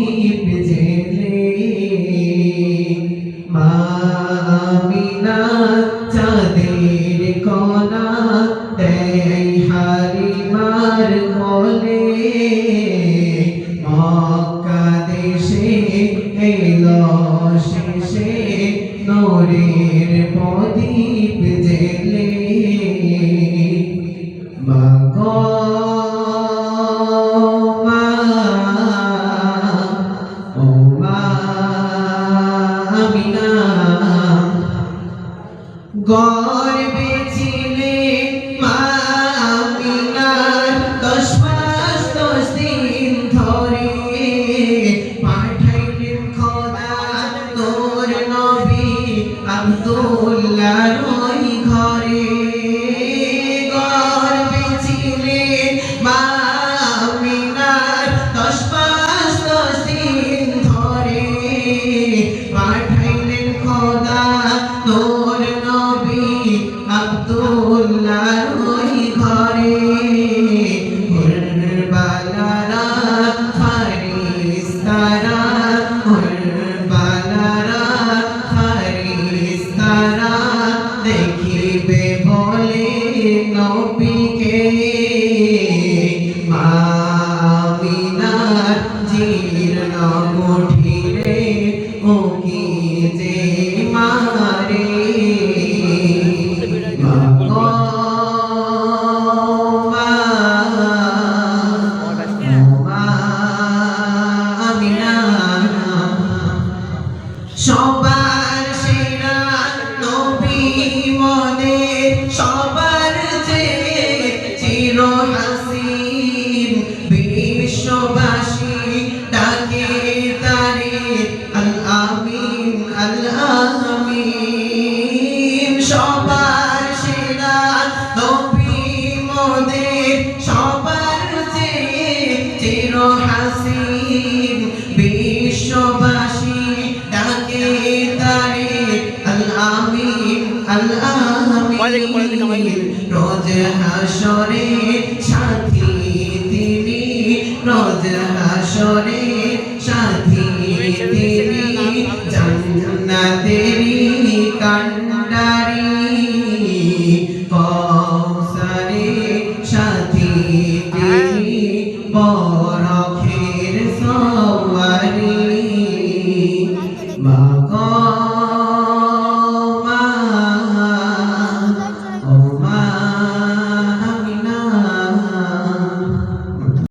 প্রদীপ জেলে মা আমিনা চাঁদের কোনা দেয় হালিমার কোলে মক্কা দেশে এলো শেষে নূরের প্রদীপ জেলে মা গো মা ও মা আমিনা গর্বে ছিলেন মা আমিনার 10 মাস 10 দিন ধরে পাঠাইলেন খোদা নূর নবী আব্দুল্লাহর ওই ঘরে গর্বে ছিলেন মা আমিনার 10 মাস 10 দিন ধরে পাঠাইলেন খোদা নূর নবী আব্দুল্লাহর ওই ঘরে হুরবালারা ফারিস্তারা হুরবালারা ফারিস্তারা দেখিবে বলে নবীকে মা আমিনার জীর্ণ কুঠিরে উকি যে মারে মা গো মা আমিনা সবার সেরা নবী মোদের সবার চেয়ে চির হাসিন বিশ্ববাসী ডাকে তারে আল আমিন আল আমিন সবার সেরা নবী মোদের সবার চেয়ে চির হাসিন বিশ্ববাসী ডাকে তারে আল আমিন আল আমিন রোজ হাসরে সাথী তিনি রোজ হাসরে সাথী তিনি জান্নাতেরি কান্ডারি কৌসারে সাথী তিনি বরখের সওয়ারি মা গো